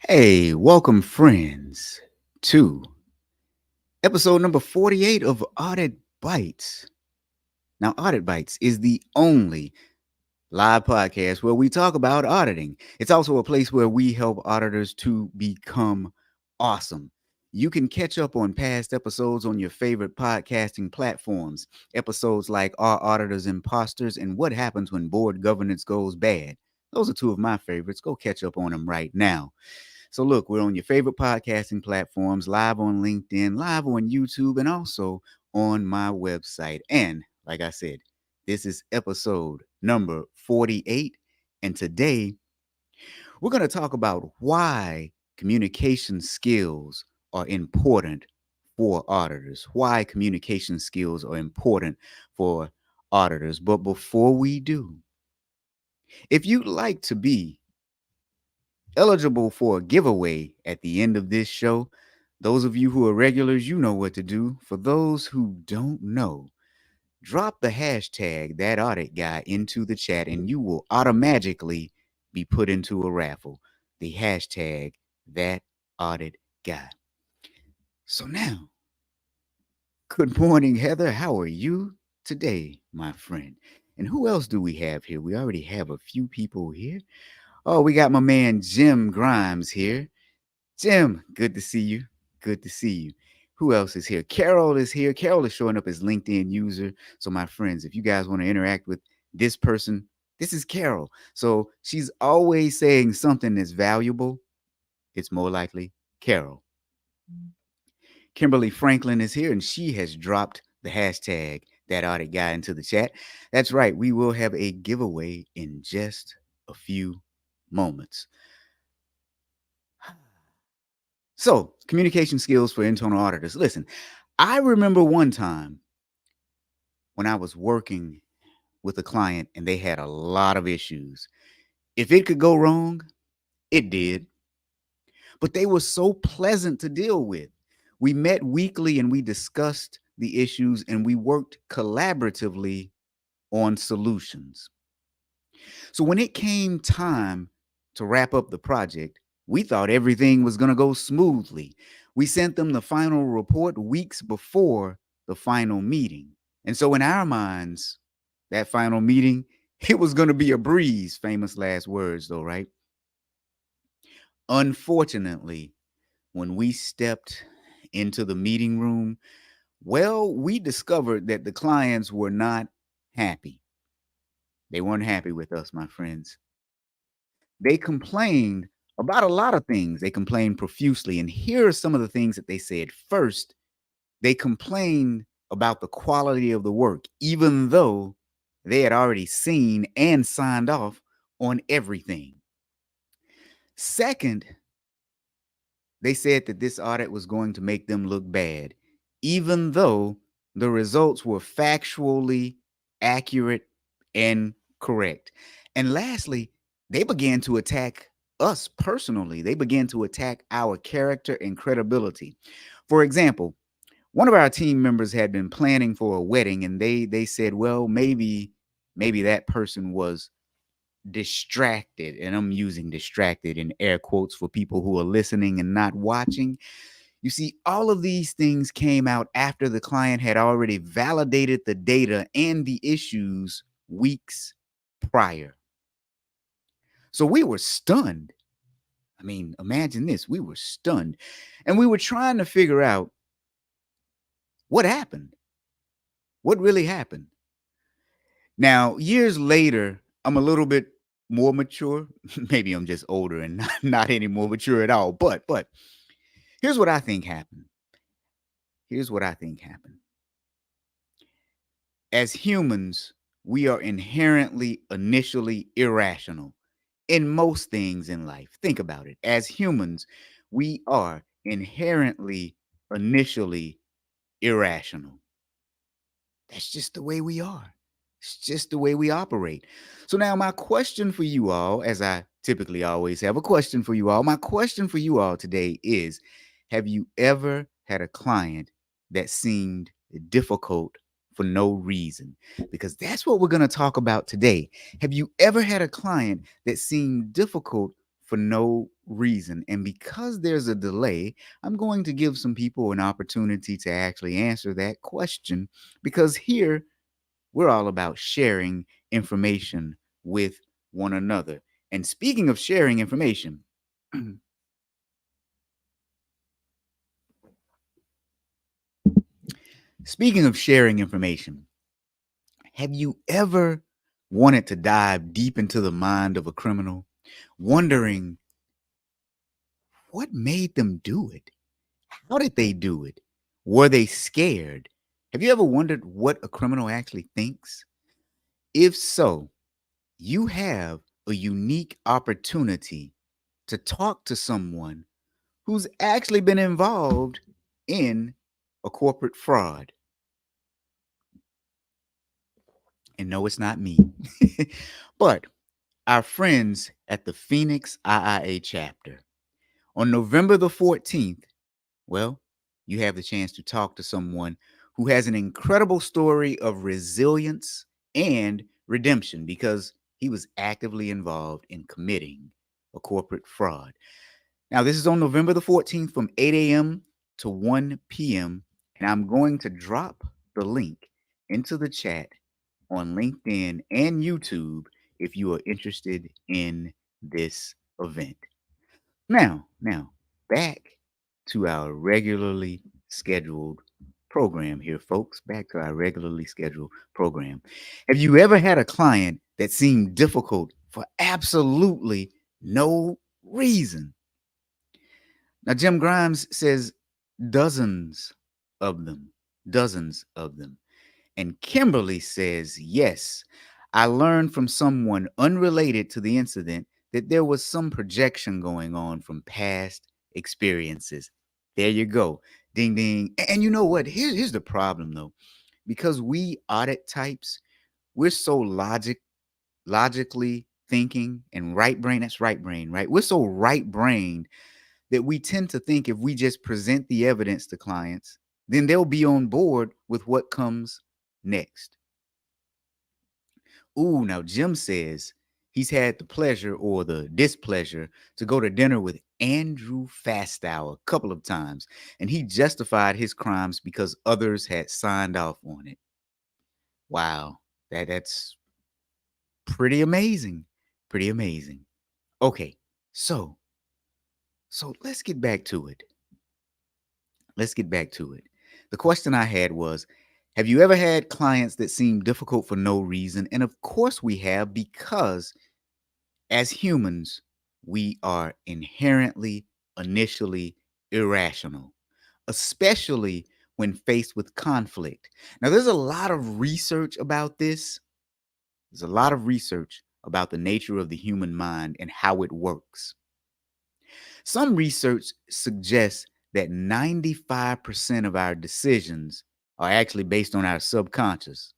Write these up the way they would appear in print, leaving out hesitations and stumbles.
Hey, welcome, friends, to episode number 48 of Audit Bites. Now, Audit Bites is the only live podcast where we talk about auditing. It's also a place where we help auditors to become awesome. You can catch up on past episodes on your favorite podcasting platforms. Episodes like Are Auditors Imposters and What Happens When Board Governance Goes Bad. Those are two of my favorites. Go catch up on them right now. So, look, we're on your favorite podcasting platforms, live on LinkedIn, live on YouTube, and also on my website. And like I said, this is episode number 48. And today we're going to talk about why communication skills are important for auditors, why communication skills are important for auditors. But before we do, if you'd like to be eligible for a giveaway at the end of this show. Those of you who are regulars, you know what to do. For those who don't know, drop the hashtag that audit guy into the chat and you will automatically be put into a raffle. The hashtag that audit guy. So now, good morning, Heather. How are you today, my friend? And who else do we have here? We already have a few people here. Oh, we got my man Jim Grimes here. Jim, good to see you. Good to see you. Who else is here? Carol is here. Carol is showing up as LinkedIn user. So, my friends, if you guys want to interact with this person, this is Carol. So, she's always saying something that's valuable. It's more likely Carol. Kimberly Franklin is here and she has dropped the hashtag that audit guy into the chat. That's right. We will have a giveaway in just a few moments. So, communication skills for internal auditors. Listen, I remember one time when I was working with a client and they had a lot of issues. If it could go wrong, it did. But they were so pleasant to deal with. We met weekly and we discussed the issues and we worked collaboratively on solutions. So when it came time to wrap up the project, we thought everything was going to go smoothly. We sent them the final report weeks before the final meeting. And so in our minds, that final meeting, it was going to be a breeze, famous last words though, right? Unfortunately, when we stepped into the meeting room, well, we discovered that the clients were not happy. They weren't happy with us, my friends. They complained about a lot of things. They complained profusely. And here are some of the things that they said. First, they complained about the quality of the work, even though they had already seen and signed off on everything. Second, they said that this audit was going to make them look bad, even though the results were factually accurate and correct. And lastly, they began to attack us personally. They began to attack our character and credibility. For example, one of our team members had been planning for a wedding and they said, well, maybe that person was distracted, and I'm using distracted in air quotes for people who are listening and not watching. You see, all of these things came out after the client had already validated the data and the issues weeks prior. So we were stunned. I mean, imagine this. We were stunned. And we were trying to figure out what happened. What really happened? Now, years later, I'm a little bit more mature. Maybe I'm just older and not any more mature at all. But here's what I think happened. Here's what I think happened. As humans, we are inherently initially irrational in most things in life. Think about it. As humans, we are inherently initially irrational. That's just the way we are. It's just the way we operate. So now my question for you all, as I typically always have a question for you all, my question for you all today is, have you ever had a client that seemed difficult for no reason? Because that's what we're going to talk about today. Have you ever had a client that seemed difficult for no reason. And because there's a delay, I'm going to give some people an opportunity to actually answer that question, because here we're all about sharing information with one another. And speaking of sharing information, speaking of sharing information, have you ever wanted to dive deep into the mind of a criminal, wondering what made them do it? How did they do it? Were they scared? Have you ever wondered what a criminal actually thinks? If so, you have a unique opportunity to talk to someone who's actually been involved in a corporate fraud. And no, it's not me, but our friends at the Phoenix IIA chapter. On November the 14th, well, you have the chance to talk to someone who has an incredible story of resilience and redemption, because he was actively involved in committing a corporate fraud. Now, this is on November the 14th from 8 a.m. to 1 p.m. And I'm going to drop the link into the chat on LinkedIn and YouTube if you are interested in this event. Now, back to our regularly scheduled program here, folks. Back to our regularly scheduled program. Have you ever had a client that seemed difficult for absolutely no reason? Now, Jim Grimes says dozens of them, dozens of them. And Kimberly says, yes, I learned from someone unrelated to the incident that there was some projection going on from past experiences. There you go. Ding, ding. And you know what? Here's the problem, though. Because we audit types, we're so logically thinking and right brain. That's right brain, right? We're so right brained that we tend to think if we just present the evidence to clients, then they'll be on board with what comes next. Ooh, now Jim says he's had the pleasure or the displeasure to go to dinner with Andrew Fastow a couple of times, and he justified his crimes because others had signed off on it. Wow, that's pretty amazing. Pretty amazing. Okay, so let's get back to it. Let's get back to it. The question I had was, have you ever had clients that seem difficult for no reason? And of course we have, because as humans, we are inherently, initially irrational, especially when faced with conflict. Now, there's a lot of research about this. There's a lot of research about the nature of the human mind and how it works. Some research suggests that 95% of our decisions are actually based on our subconscious.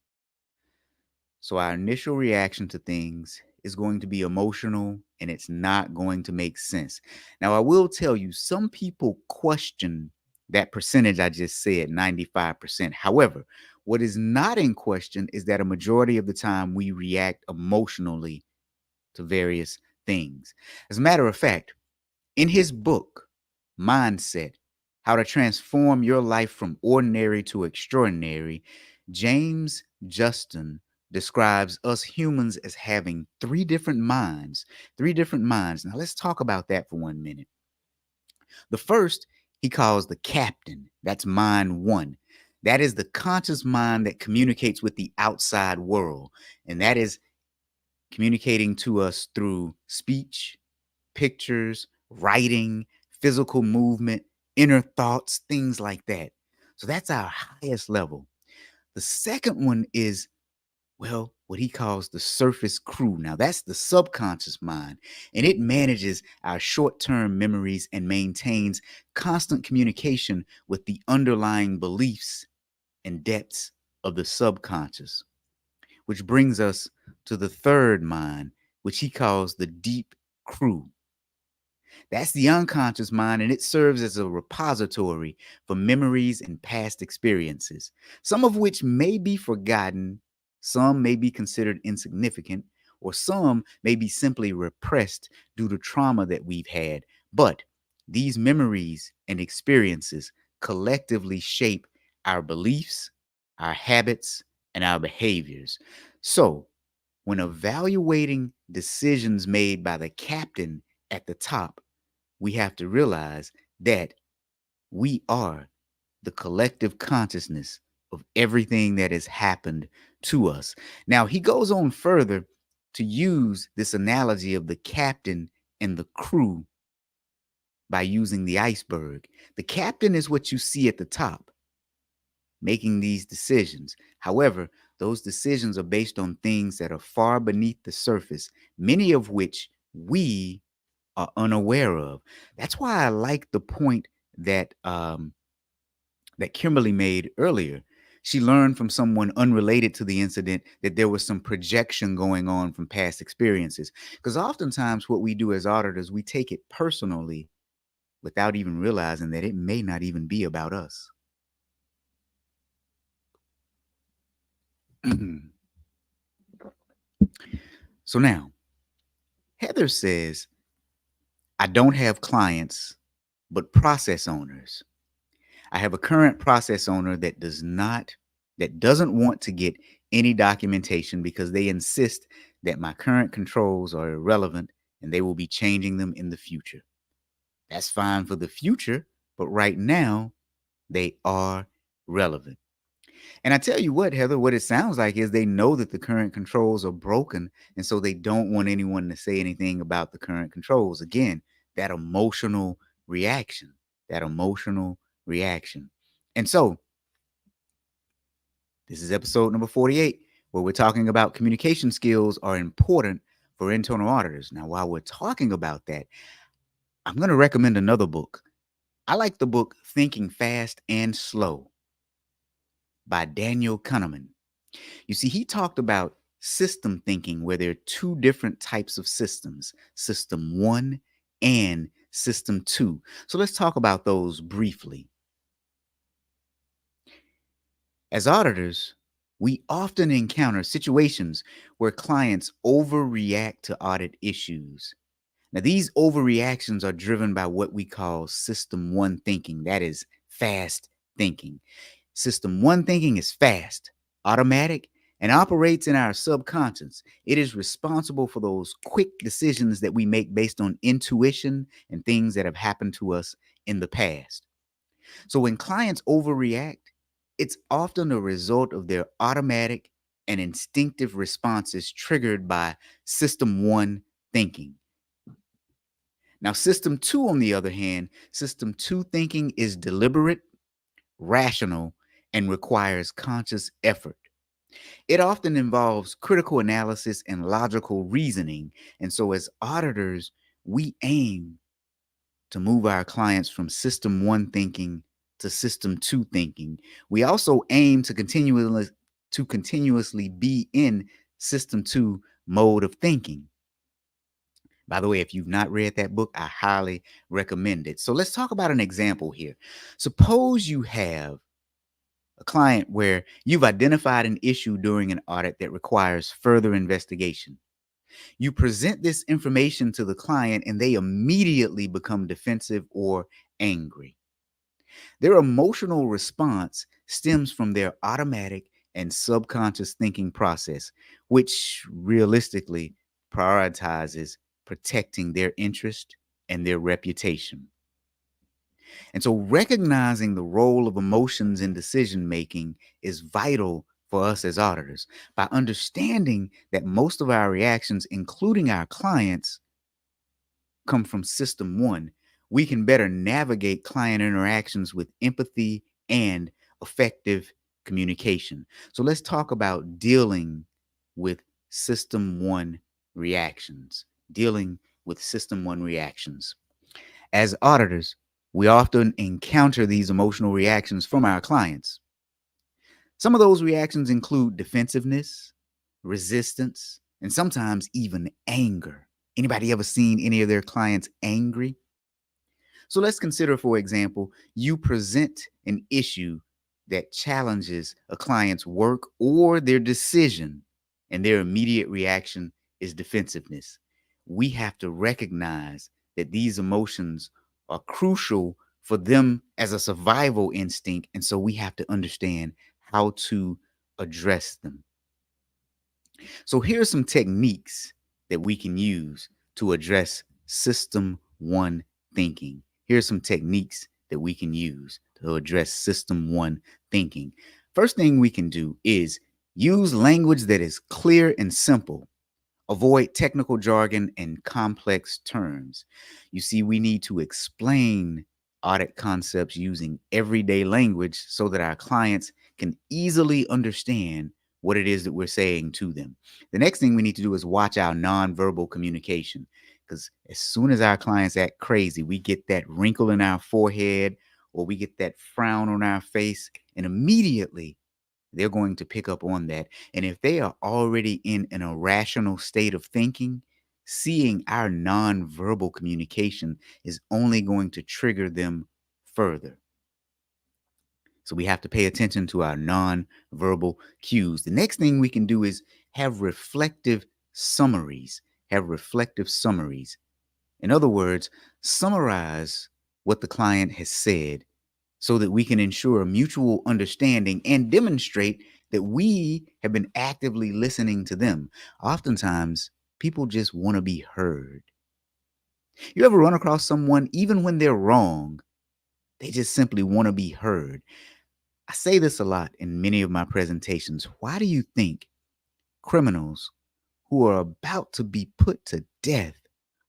So our initial reaction to things is going to be emotional, and it's not going to make sense. Now, I will tell you, some people question that percentage I just said, 95%. However, what is not in question is that a majority of the time we react emotionally to various things. As a matter of fact, in his book, Mindset: How to Transform Your Life from Ordinary to Extraordinary, James Justin describes us humans as having three different minds. Three different minds. Now, let's talk about that for 1 minute. The first he calls the captain. That's mind one. That is the conscious mind that communicates with the outside world. And that is communicating to us through speech, pictures, writing, physical movement, inner thoughts, things like that. So that's our highest level. The second one is, well, what he calls the surface crew. Now, that's the subconscious mind, and it manages our short term memories and maintains constant communication with the underlying beliefs and depths of the subconscious. Which brings us to the third mind, which he calls the deep crew. That's the unconscious mind, and it serves as a repository for memories and past experiences, some of which may be forgotten, some may be considered insignificant, or some may be simply repressed due to trauma that we've had. But these memories and experiences collectively shape our beliefs, our habits, and our behaviors. So, when evaluating decisions made by the captain at the top, we have to realize that we are the collective consciousness of everything that has happened to us. Now, he goes on further to use this analogy of the captain and the crew by using the iceberg. The captain is what you see at the top, making these decisions. However, those decisions are based on things that are far beneath the surface, many of which we are unaware of. That's why I like the point that Kimberly made earlier. She learned from someone unrelated to the incident that there was some projection going on from past experiences. Because oftentimes, what we do as auditors, we take it personally without even realizing that it may not even be about us. So now, Heather says, I don't have clients, but process owners. I have a current process owner that doesn't want to get any documentation because they insist that my current controls are irrelevant and they will be changing them in the future. That's fine for the future, but right now they are relevant. And I tell you what, Heather, what it sounds like is they know that the current controls are broken. And so they don't want anyone to say anything about the current controls. Again, that emotional reaction, that emotional reaction. And so this is episode number 48, where we're talking about communication skills are important for internal auditors. Now, while we're talking about that, I'm going to recommend another book. I like the book Thinking Fast and Slow by Daniel Kahneman. You see, he talked about system thinking, where there are two different types of systems, system one and system two. So let's talk about those briefly. As auditors, we often encounter situations where clients overreact to audit issues. Now, these overreactions are driven by what we call system one thinking, that is, fast thinking. System one thinking is fast, automatic, and operates in our subconscious. It is responsible for those quick decisions that we make based on intuition and things that have happened to us in the past. So when clients overreact, it's often a result of their automatic and instinctive responses triggered by system one thinking. Now, system two, on the other hand, system two thinking is deliberate, rational, and requires conscious effort. It often involves critical analysis and logical reasoning. And so, as auditors, we aim to move our clients from system one thinking to system two thinking. We also aim to continuously be in system two mode of thinking. By the way, if you've not read that book, I highly recommend it. So let's talk about an example here. Suppose you have a client where you've identified an issue during an audit that requires further investigation. You present this information to the client and they immediately become defensive or angry. Their emotional response stems from their automatic and subconscious thinking process, which realistically prioritizes protecting their interest and their reputation. And so recognizing the role of emotions in decision making is vital for us as auditors. By understanding that most of our reactions, including our clients, come from system one, we can better navigate client interactions with empathy and effective communication. So let's talk about dealing with system one reactions. Dealing with system one reactions. As auditors, we often encounter these emotional reactions from our clients. Some of those reactions include defensiveness, resistance, and sometimes even anger. Anybody ever seen any of their clients angry? So let's consider, for example, you present an issue that challenges a client's work or their decision, and their immediate reaction is defensiveness. We have to recognize that these emotions are crucial for them as a survival instinct. And so we have to understand how to address them. So here are some techniques that we can use to address system one thinking. Here are some techniques that we can use to address system one thinking. First thing we can do is use language that is clear and simple. Avoid technical jargon and complex terms. You see, we need to explain audit concepts using everyday language so that our clients can easily understand what it is that we're saying to them. The next thing we need to do is watch our nonverbal communication, because as soon as our clients act crazy, we get that wrinkle in our forehead or we get that frown on our face, and immediately they're going to pick up on that. And if they are already in an irrational state of thinking, seeing our nonverbal communication is only going to trigger them further. So we have to pay attention to our nonverbal cues. The next thing we can do is have reflective summaries. Have reflective summaries. In other words, summarize what the client has said so that we can ensure mutual understanding and demonstrate that we have been actively listening to them. Oftentimes, people just want to be heard. You ever run across someone, even when they're wrong, they just simply want to be heard? I say this a lot in many of my presentations. Why do you think criminals who are about to be put to death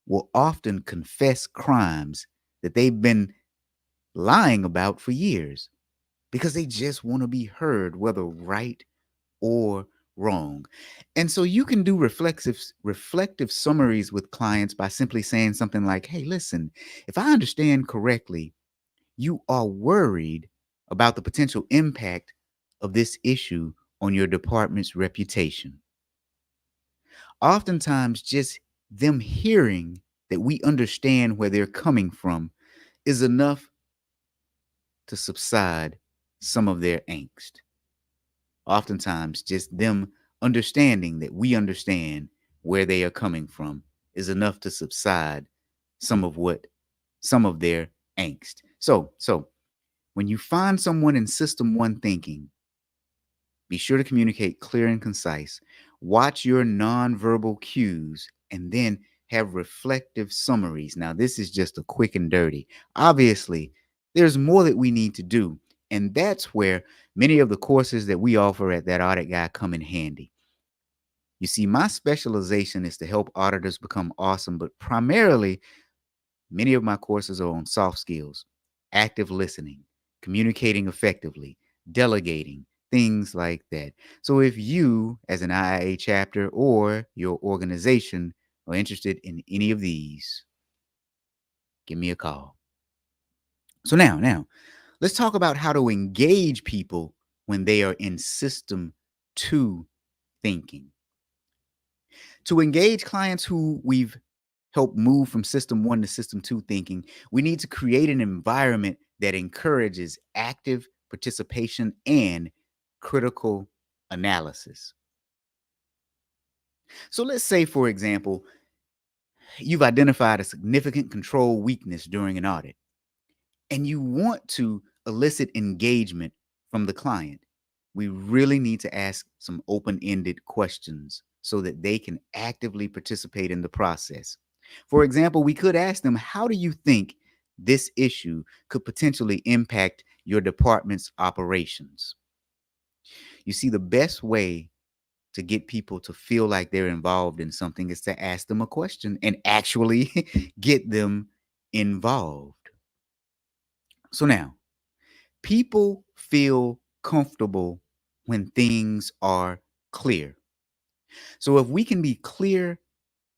will often confess crimes that they've been lying about for years? Because they just want to be heard, whether right or wrong. And so you can do reflective summaries with clients by simply saying something like, hey, listen, if I understand correctly, you are worried about the potential impact of this issue on your department's reputation. Oftentimes, just them hearing that we understand where they're coming from is enough to subside some of their angst. Oftentimes, just them understanding that we understand where they are coming from is enough to subside some of their angst. So when you find someone in system one thinking, be sure to communicate clear and concise. Watch your nonverbal cues and then have reflective summaries. Now, this is just a quick and dirty. Obviously, there's more that we need to do. And that's where many of the courses that we offer at That Audit Guy come in handy. You see, my specialization is to help auditors become awesome, but primarily, many of my courses are on soft skills, active listening, communicating effectively, delegating, things like that. So if you, as an IIA chapter or your organization, are interested in any of these, give me a call. So now, let's talk about how to engage people when they are in system two thinking. To engage clients who we've helped move from system one to system two thinking, we need to create an environment that encourages active participation and critical analysis. So let's say, for example, you've identified a significant control weakness during an audit and you want to elicit engagement from the client. We really need to ask some open-ended questions so that they can actively participate in the process. For example, we could ask them, how do you think this issue could potentially impact your department's operations? You see, the best way to get people to feel like they're involved in something is to ask them a question and actually get them involved. So now, people feel comfortable when things are clear. So if we can be clear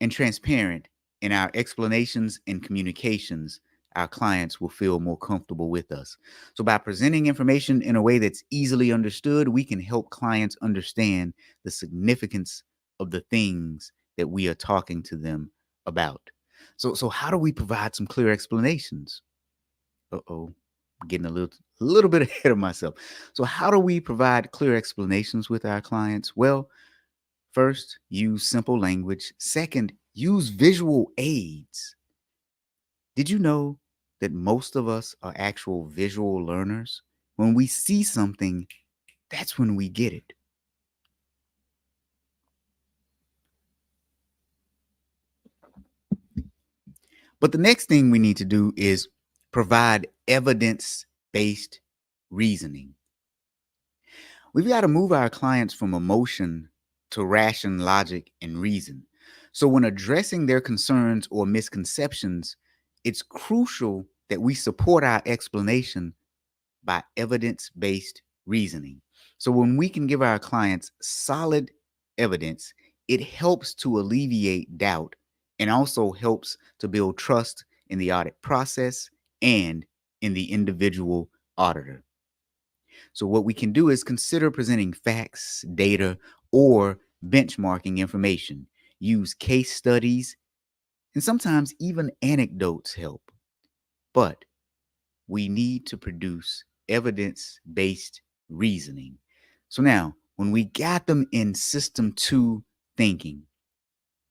and transparent in our explanations and communications, our clients will feel more comfortable with us. So by presenting information in a way that's easily understood, we can help clients understand the significance of the things that we are talking to them about. So how do we provide some clear explanations? Uh-oh, getting a little bit ahead of myself. So how do we provide clear explanations with our clients? Well, first, use simple language. Second, use visual aids. Did you know that most of us are actual visual learners? When we see something, that's when we get it. But the next thing we need to do is provide evidence based reasoning. We've got to move our clients from emotion to ration, logic, and reason. So when addressing their concerns or misconceptions, it's crucial that we support our explanation by evidence based reasoning. So when we can give our clients solid evidence, it helps to alleviate doubt and also helps to build trust in the audit process and in the individual auditor. So, what we can do is consider presenting facts, data, or benchmarking information. Use case studies, and sometimes even anecdotes help. But we need to produce evidence based reasoning. So, now when we got them in system two thinking,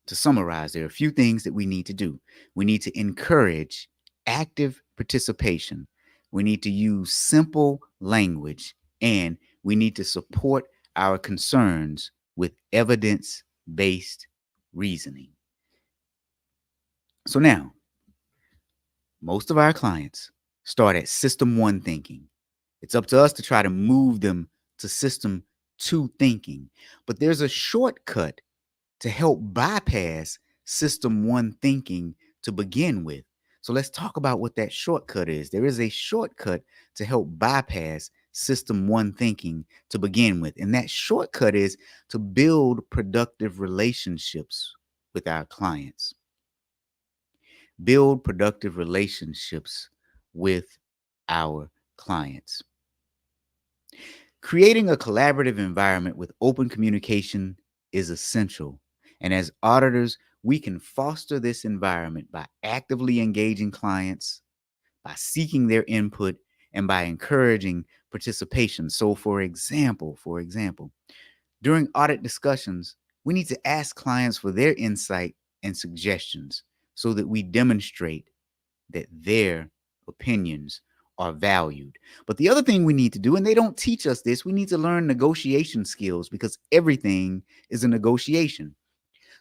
to summarize, there are a few things that we need to do. We need to encourage active participation. We need to use simple language, and we need to support our concerns with evidence based reasoning. So now, most of our clients start at system one thinking. It's up to us to try to move them to system two thinking. But there's a shortcut to help bypass system one thinking to begin with. So let's talk about what that shortcut is. There is a shortcut to help bypass system one thinking to begin with. And that shortcut is to build productive relationships with our clients. Build productive relationships with our clients. Creating a collaborative environment with open communication is essential. And as auditors, we can foster this environment by actively engaging clients, by seeking their input, and by encouraging participation. So for example, during audit discussions, we need to ask clients for their insight and suggestions so that we demonstrate that their opinions are valued. But the other thing we need to do, and they don't teach us this, we need to learn negotiation skills because everything is a negotiation.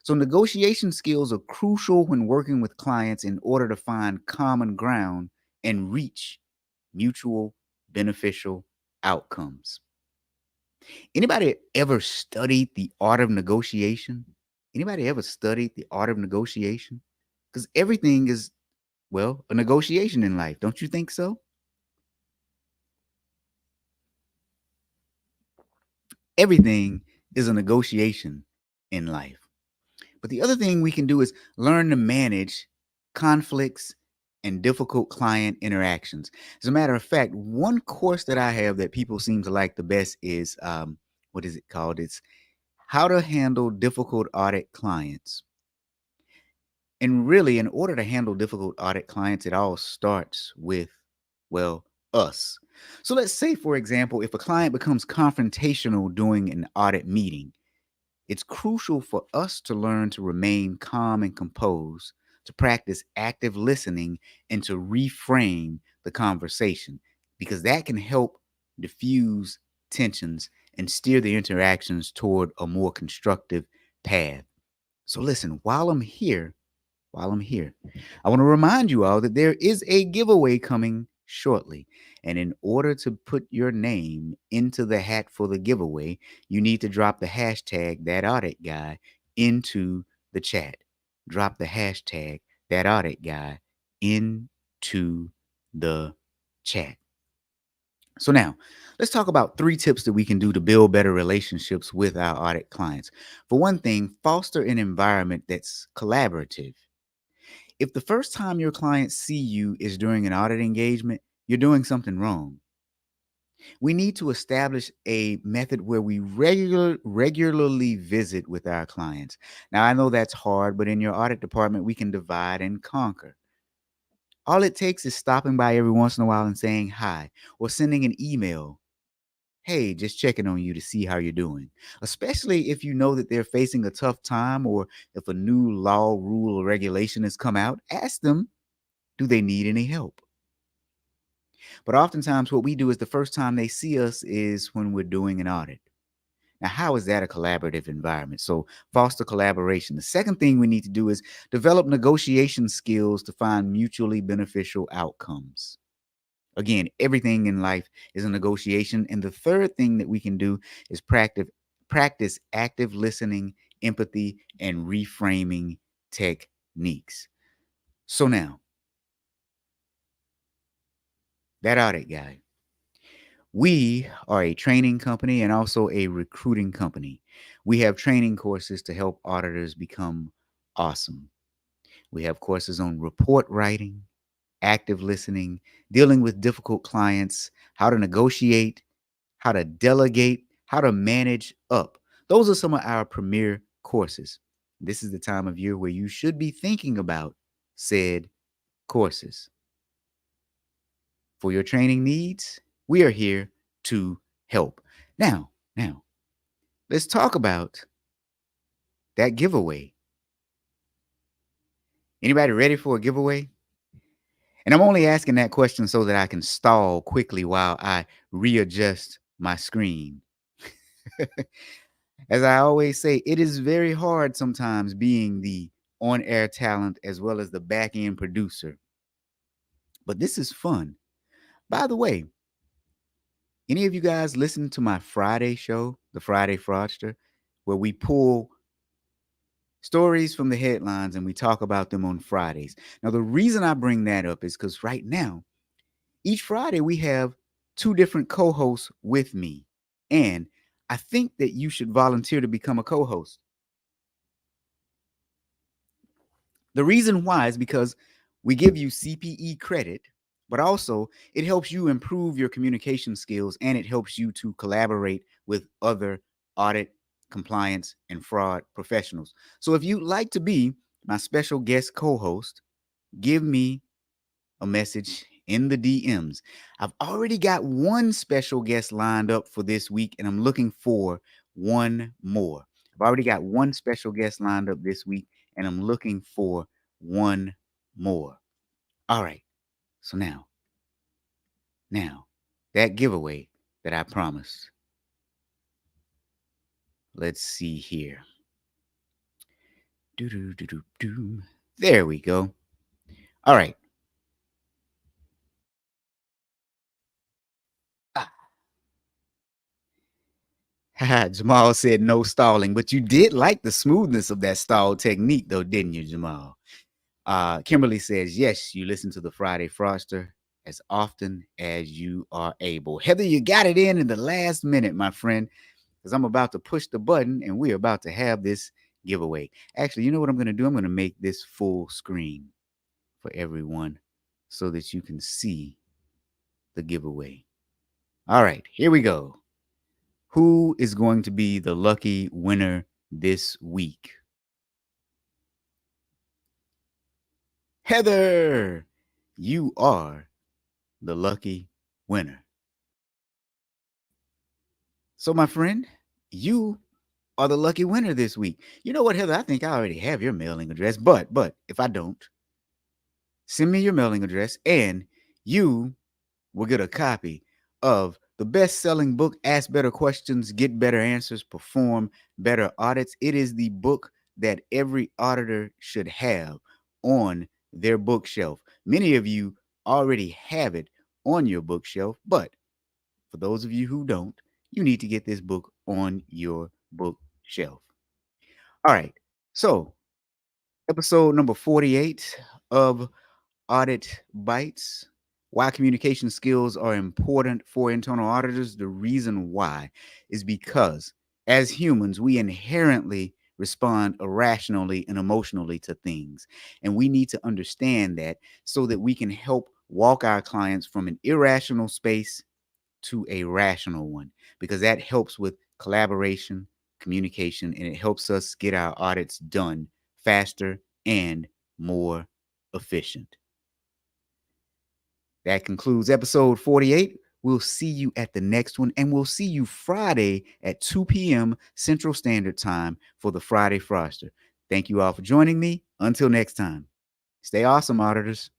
So, negotiation skills are crucial when working with clients in order to find common ground and reach mutual beneficial outcomes. Anybody ever studied the art of negotiation? Anybody ever studied the art of negotiation? Because everything is, well, a negotiation in life. Don't you think so? Everything is a negotiation in life. But the other thing we can do is learn to manage conflicts and difficult client interactions. As a matter of fact, one course that I have that people seem to like the best is what is it called? It's How to Handle Difficult Audit Clients. And really, in order to handle difficult audit clients, it all starts with, well, us. So let's say, for example, if a client becomes confrontational during an audit meeting, it's crucial for us to learn to remain calm and composed, to practice active listening, and to reframe the conversation, because that can help diffuse tensions and steer the interactions toward a more constructive path. So, listen, while I'm here, I want to remind you all that there is a giveaway coming shortly. And in order to put your name into the hat for the giveaway, you need to drop the hashtag that audit guy into the chat. Drop the hashtag that audit guy into the chat. So now let's talk about 3 tips that we can do to build better relationships with our audit clients. For one thing, foster an environment that's collaborative. If the first time your clients see you is during an audit engagement, you're doing something wrong. We need to establish a method where we regularly visit with our clients. Now, I know that's hard, but in your audit department, we can divide and conquer. All it takes is stopping by every once in a while and saying hi, or sending an email. Hey, just checking on you to see how you're doing. Especially if you know that they're facing a tough time, or if a new law, rule, or regulation has come out, ask them, Do they need any help? But oftentimes, what we do is the first time they see us is when we're doing an audit. Now, how is that a collaborative environment? So, foster collaboration. The second thing we need to do is develop negotiation skills to find mutually beneficial outcomes. Again, everything in life is a negotiation. And the third thing that we can do is practice active listening, empathy, and reframing techniques. So now, that audit guy. We are a training company and also a recruiting company. We have training courses to help auditors become awesome. We have courses on report writing, active listening, dealing with difficult clients, how to negotiate, how to delegate, how to manage up. Those are some of our premier courses. This is the time of year where you should be thinking about said courses. For your training needs, we are here to help. Now, let's talk about that giveaway. Anybody ready for a giveaway? And I'm only asking that question so that I can stall quickly while I readjust my screen. As I always say, it is very hard sometimes being the on air talent as well as the back end producer. But this is fun. By the way, any of you guys listen to my Friday show, The Friday Fraudster, where we pull stories from the headlines and we talk about them on Fridays? Now, the reason I bring that up is because right now, each Friday we have two different co hosts with me. And I think that you should volunteer to become a co host. The reason why is because we give you CPE credit, but also it helps you improve your communication skills and it helps you to collaborate with other audit, compliance, and fraud professionals. So if you'd like to be my special guest co host, give me a message in the DMs. I've already got one special guest lined up for this week, and I'm looking for one more. I've already got one special guest lined up this week, and I'm looking for one more. All right. So now, that giveaway that I promised. Let's see here. There we go. All right. Jamal said no stalling, but you did like the smoothness of that stall technique, though, didn't you, Jamal? Kimberly says, yes, you listen to the Friday Froster as often as you are able. Heather, you got it in the last minute, my friend, because I'm about to push the button and we're about to have this giveaway. Actually, you know what I'm going to do? I'm going to make this full screen for everyone so that you can see the giveaway. All right, here we go. Who is going to be the lucky winner this week? Heather, you are the lucky winner. So, my friend, you are the lucky winner this week. You know what, Heather? I think I already have your mailing address, but if I don't, send me your mailing address and you will get a copy of the best-selling book, Ask Better Questions, Get Better Answers, Perform Better Audits. It is the book that every auditor should have on their bookshelf. Many of you already have it on your bookshelf, but for those of you who don't, you need to get this book on your bookshelf. All right. So, episode number 48 of Audit Bites. Why communication skills are important for internal auditors. The reason why is because as humans, we inherently respond irrationally and emotionally to things. And we need to understand that so that we can help walk our clients from an irrational space to a rational one, because that helps with collaboration, communication, and it helps us get our audits done faster and more efficient. That concludes episode 48. We'll see you at the next one, and we'll see you Friday at 2 p.m. Central Standard Time for the Friday Froster. Thank you all for joining me. Until next time, stay awesome, auditors.